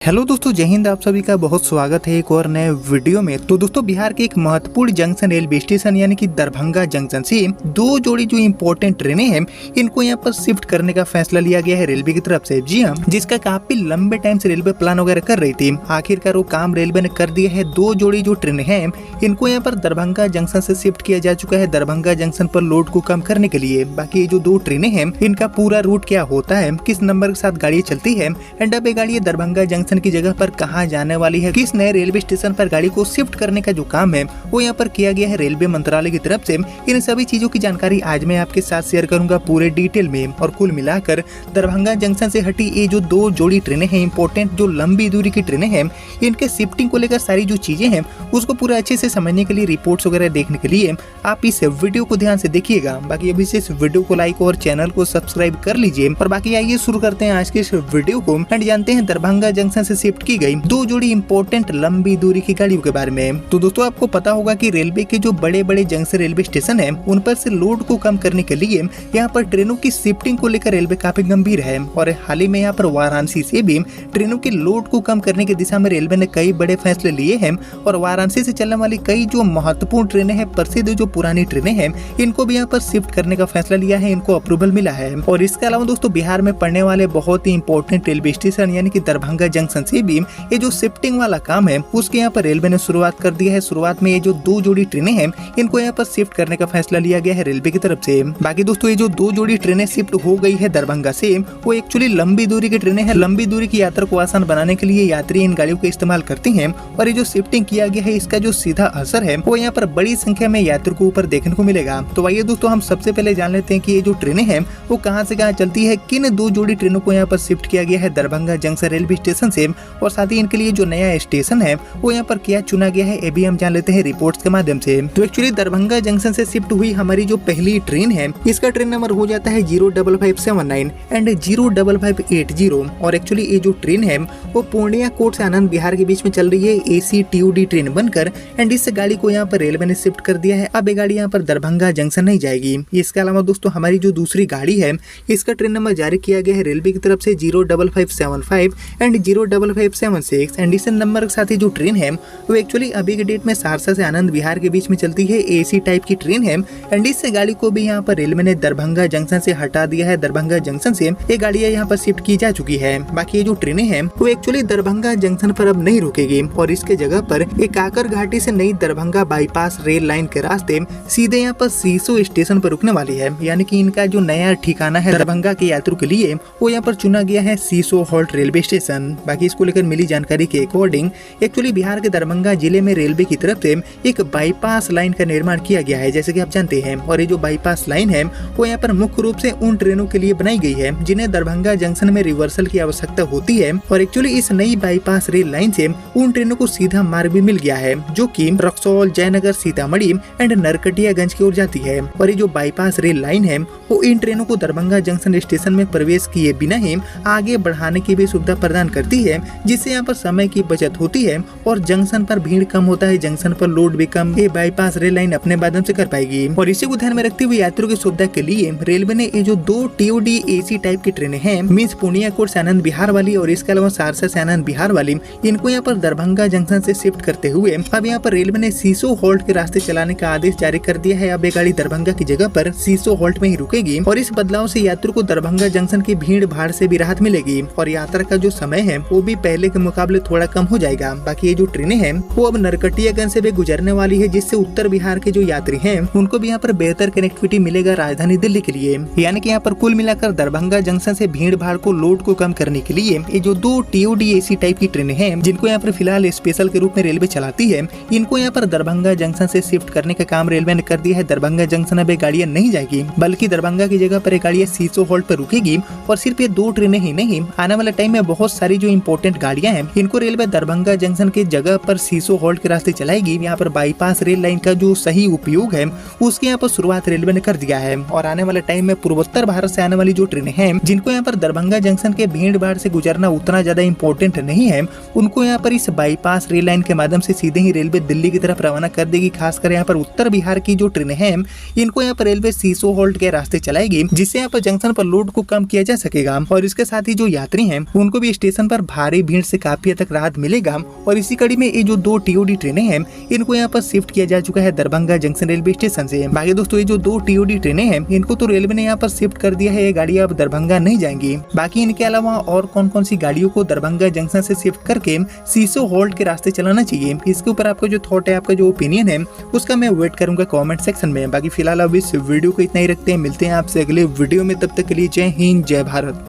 Hello दोस्तों, जय हिंद। आप सभी का बहुत स्वागत है एक और नए वीडियो में। तो दोस्तों, बिहार के एक महत्वपूर्ण जंक्शन रेलवे स्टेशन यानी कि दरभंगा जंक्शन से दो जोड़ी जो इम्पोर्टेंट ट्रेनें हैं इनको यहाँ पर शिफ्ट करने का फैसला लिया गया है रेलवे की तरफ से। जी हाँ, जिसका काफी लंबे टाइम से रेलवे प्लान वगैरह कर रही थी। आखिरकार वो काम रेलवे ने कर दिया है। दो जोड़ी जो ट्रेनें हैं इनको यहाँ पर दरभंगा जंक्शन से शिफ्ट किया जा चुका है, दरभंगा जंक्शन पर लोड को कम करने के लिए। बाकी ये जो दो ट्रेनें हैं इनका पूरा रूट क्या होता है, किस नंबर के साथ गाड़ी चलती है, एंड अब ये गाड़ी दरभंगा जंक्शन की जगह पर कहां जाने वाली है, किस नए रेलवे स्टेशन पर गाड़ी को शिफ्ट करने का जो काम है वो यहाँ पर किया गया है रेलवे मंत्रालय की तरफ से। इन सभी चीजों की जानकारी आज मैं आपके साथ शेयर करूंगा पूरे डिटेल में। और कुल मिलाकर दरभंगा जंक्शन से हटी ये जो दो जोड़ी ट्रेनें हैं, इंपॉर्टेंट जो लंबी दूरी की ट्रेनें हैं, इनके शिफ्टिंग को लेकर सारी जो चीजें हैं उसको पूरा अच्छे से समझने के लिए, रिपोर्ट्स वगैरह देखने के लिए आप इस वीडियो को ध्यान से देखिएगा। बाकी अभी से इस वीडियो को लाइक और चैनल को सब्सक्राइब कर लीजिए। और बाकी आइए शुरू करते हैं आज के इस वीडियो को एंड जानते हैं दरभंगा जंक्शन से शिफ्ट की गई दो जोड़ी इंपॉर्टेंट लंबी दूरी की गाड़ियों के बारे में। तो दोस्तों, आपको पता होगा कि रेलवे के जो बड़े बड़े जंक्शन रेलवे स्टेशन हैं उन पर से लोड को कम करने के लिए यहाँ पर ट्रेनों की शिफ्टिंग को लेकर रेलवे काफी गंभीर है। और हाल ही में यहाँ पर वाराणसी से भी ट्रेनों के लोड को कम करने की दिशा में रेलवे ने कई बड़े फैसले लिए हैं। और वाराणसी से चलने वाली कई जो महत्वपूर्ण ट्रेनें हैं, प्रसिद्ध जो पुरानी ट्रेनें हैं, इनको भी यहाँ पर शिफ्ट करने का फैसला लिया है, इनको अप्रूवल मिला है। और इसके अलावा दोस्तों, बिहार में पड़ने वाले बहुत ही इंपॉर्टेंट रेलवे स्टेशन यानी कि दरभंगा जंक्शन से भी ये जो शिफ्टिंग वाला काम है उसके यहाँ पर रेलवे ने शुरुआत कर दिया है। शुरुआत में ये जो दो जोड़ी ट्रेनें हैं इनको यहाँ पर शिफ्ट करने का फैसला लिया गया है रेलवे की तरफ से। बाकी दोस्तों, ये जो दो जोड़ी ट्रेनें शिफ्ट हो गई है दरभंगा से, वो एक्चुअली लंबी दूरी की ट्रेनें हैं। लंबी दूरी की यात्रा को आसान बनाने के लिए यात्री इन गाड़ियों का इस्तेमाल करते हैं। और ये जो शिफ्टिंग किया गया है इसका जो सीधा असर है वो यहाँ पर बड़ी संख्या में यात्रियों को ऊपर देखने को मिलेगा। तो आइए दोस्तों, हम सबसे पहले जान लेते हैं कि ये जो ट्रेनें हैं वो कहाँ से कहाँ चलती है, किन दो जोड़ी ट्रेनों को यहाँ पर शिफ्ट किया गया है दरभंगा जंक्शन रेलवे स्टेशन से, और साथ ही इनके लिए जो नया स्टेशन है वो यहाँ पर क्या चुना गया है ये भी हम जान लेते हैं रिपोर्ट्स के माध्यम से। तो एक्चुअली दरभंगा जंक्शन से शिफ्ट हुई हमारी जो पहली ट्रेन है इसका ट्रेन नंबर हो जाता है 05579 एंड 05580। और एक्चुअली ये जो ट्रेन है वो पूर्णिया कोट से आनंद विहार के बीच में चल रही है, AC TUD ट्रेन बनकर। एंड इस गाड़ी को यहाँ पर रेलवे ने शिफ्ट कर दिया है। अब ये गाड़ी यहाँ पर दरभंगा जंक्शन नहीं जाएगी। इसके अलावा दोस्तों, हमारी जो दूसरी गाड़ी है इसका ट्रेन नंबर जारी किया गया है रेलवे की तरफ से 05575 एंड 05576। एंड इस नंबर के साथ ही जो ट्रेन है वो एक्चुअली अभी के डेट में सहरसा से आनंद विहार के बीच में चलती है, AC टाइप की ट्रेन है। एंड इस गाड़ी को भी यहाँ पर रेलवे ने दरभंगा जंक्शन से हटा दिया है। दरभंगा जंक्शन से ये गाड़ियाँ यहाँ पर शिफ्ट की जा चुकी है। बाकी ये जो ट्रेनें हैं वो एक्चुअली दरभंगा जंक्शन पर अब नहीं रुकेगी और इसके जगह पर एक काकर घाटी से नई दरभंगा बाईपास रेल लाइन के रास्ते सीधे यहाँ पर सीसो स्टेशन पर रुकने वाली है। यानी कि इनका जो नया ठिकाना है दरभंगा के यात्रियों के लिए वो यहाँ पर चुना गया है सीसो हॉल्ट रेलवे स्टेशन। बाकी इसको लेकर मिली जानकारी के अकॉर्डिंग एक्चुअली बिहार के दरभंगा जिले में रेलवे की तरफ से एक बाईपास लाइन का निर्माण किया गया है, जैसे कि आप जानते हैं। और ये जो बाईपास लाइन है वो यहाँ पर मुख्य रूप से उन ट्रेनों के लिए बनाई गई है जिन्हें दरभंगा जंक्शन में रिवर्सल की आवश्यकता होती है। और एक्चुअली इस नई बाईपास रेल लाइन से उन ट्रेनों को सीधा मार्ग भी मिल गया है जो कि रक्सौल, जयनगर, सीतामढ़ी एंड नरकटियागंज की ओर जाती है। और ये जो बाईपास रेल लाइन है वो इन ट्रेनों को दरभंगा जंक्शन स्टेशन में प्रवेश किए बिना ही आगे बढ़ाने की भी सुविधा प्रदान करती है, जिससे यहाँ पर समय की बचत होती है और जंक्शन पर भीड़ कम होता है, जंक्शन पर लोड भी कम ये बाईपास रेल लाइन अपने माध्यम से कर पाएगी। और इसी को ध्यान में रखते हुए यात्रियों की सुविधा के लिए रेलवे ने ये जो दो TUD AC टाइप की ट्रेनें हैं, मीन्स पूर्णिया कोट से आनंद विहार वाली और इसके अलावा सहरसा से आनंद विहार वाली, इनको यहाँ पर दरभंगा जंक्शन से शिफ्ट करते हुए अब यहाँ पर रेलवे ने सीसो हॉल्ट के रास्ते चलाने का आदेश जारी कर दिया है। अब ये गाड़ी दरभंगा की जगह पर सीसो हॉल्ट में ही रुकेगी और इस बदलाव से यात्रियों को दरभंगा जंक्शन की भीड़ भाड़ से भी राहत मिलेगी और यात्रा का जो समय है वो भी पहले के मुकाबले थोड़ा कम हो जाएगा। बाकी ये जो ट्रेनें हैं वो अब नरकटियागंज से भी गुजरने वाली है, जिससे उत्तर बिहार के जो यात्री हैं उनको भी यहाँ पर बेहतर कनेक्टिविटी मिलेगा राजधानी दिल्ली के लिए। यानी कि यहाँ पर कुल मिलाकर दरभंगा जंक्शन से भीड़ भाड़ को लोड को कम करने के लिए ये जो दो TUD AC टाइप की ट्रेनें हैं जिनको यहाँ पर फिलहाल स्पेशल के रूप में रेलवे चलाती है, इनको यहाँ पर दरभंगा जंक्शन से शिफ्ट करने का काम रेलवे ने कर दिया है। दरभंगा जंक्शन अब गाड़ियाँ नहीं जाएगी बल्कि दरभंगा की जगह पर गाड़ियाँ सीसो हॉल्ट पर रुकेगी। और सिर्फ ये दो ट्रेनें ही नहीं, आने वाले टाइम में बहुत सारी जो इंपॉर्टेंट गाड़ियाँ हैं इनको रेलवे दरभंगा जंक्शन की जगह पर सीसो हॉल्ट के रास्ते चलाएगी। यहाँ पर बाईपास रेल लाइन का जो सही उपयोग है उसकी यहाँ पर शुरुआत रेलवे ने कर दिया है। और आने वाले टाइम में पूर्वोत्तर भारत से आने वाली जो ट्रेनें हैं जिनको यहाँ पर दरभंगा जंक्शन के भीड़ भाड़ से गुजरना उतना ज्यादा इंपॉर्टेंट नहीं है, उनको यहाँ पर इस बाईपास रेल लाइन के माध्यम से सीधे ही रेलवे दिल्ली की तरफ रवाना कर देगी। खासकर यहाँ पर उत्तर बिहार की जो ट्रेनें हैं इनको यहाँ पर रेलवे सीसो हॉल्ट के रास्ते चलाएगी, जिससे यहाँ पर जंक्शन पर लोड को कम किया जा सकेगा। और इसके साथ ही जो यात्री हैं उनको भी स्टेशन पर भारी भीड़ से काफी हद तक राहत मिलेगा। और इसी कड़ी में ये जो 2 टीओडी ट्रेनें हैं इनको यहाँ पर शिफ्ट किया जा चुका है दरभंगा जंक्शन रेलवे स्टेशन से। बाकी दोस्तों ये जो 2 टीओडी ट्रेनें हैं इनको तो रेलवे ने यहाँ पर शिफ्ट कर दिया है, ये गाड़ी अब दरभंगा नहीं जाएंगी। बाकी इनके अलावा और कौन कौन सी गाड़ियों को दरभंगा जंक्शन से शिफ्ट करके सीसो हॉल्ट के रास्ते चलाना चाहिए, इसके ऊपर आपका जो थॉट है, आपका जो ओपिनियन है उसका मैं वेट करूंगा कमेंट सेक्शन में। बाकी फिलहाल अब इस वीडियो को इतना ही रखते हैं, मिलते हैं आपसे अगले वीडियो में, तब तक के लिए जय हिंद जय भारत।